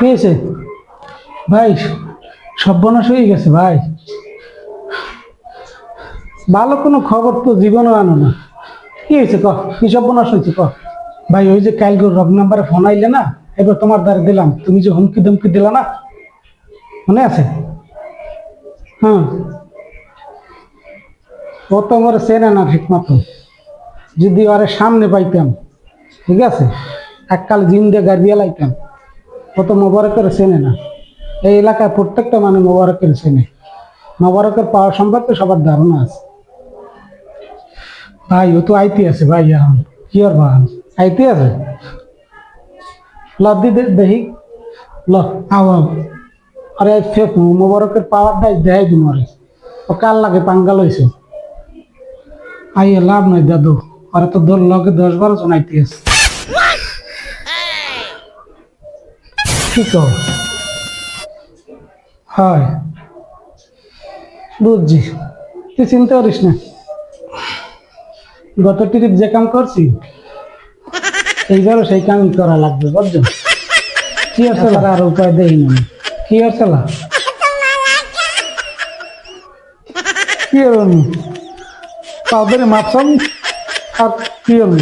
কি হয়েছে ভাই? সর্বনাশ হয়ে গেছে ভাই। ভালো কোনো খবর তো জীবনে আনো না। কি হয়েছে ক? কি সর্বনাশ হয়েছে ক? ভাই ওই যে কালকে রব নাম্বারে ফোন আইলে না, এবার তোমার দ্বারা দিলাম, তুমি যে হুমকি ধমকি দিলা না, মনে আছে? হ্যাঁ, ও তো আমার চেনে না ঠিক মতো। যদি ওরে সামনে পাইতাম, ঠিক আছে, এককাল জিন্দে গাড়িয়ে লাইতাম। ও তো মোবারকের চেনে না। এই এলাকায় প্রত্যেকটা মানুষ মোবারকের চেনে। মোবারকের পাওয়ার সম্পর্কে সবার ধারণা আছে। ভাই ও তো আইতে আছে ভাই, এখন কি আর বাহান আইতে আছে। ল দেখি, ল আও আও। আরে ফেক মোবারকের পাওয়ারটা দেখাই দিন আরে। ও কাল লাগে পাঙ্গাল হয়েছে। আইয়ে লাভ নাই দাদু, আরে তো ধর লগে 10-12 জন আইতে আছে। কি কর? হয়, বুঝছি, তুই চিন্তা করিস না। গত ট্রিপ যে কাম করছি, এইবারও সেই কামই করা লাগবে, বুঝছো? কি আর চালা, আর উপায় দেই না। কি আর চালা, কি আর তাদের মাপসাম আর কি হল?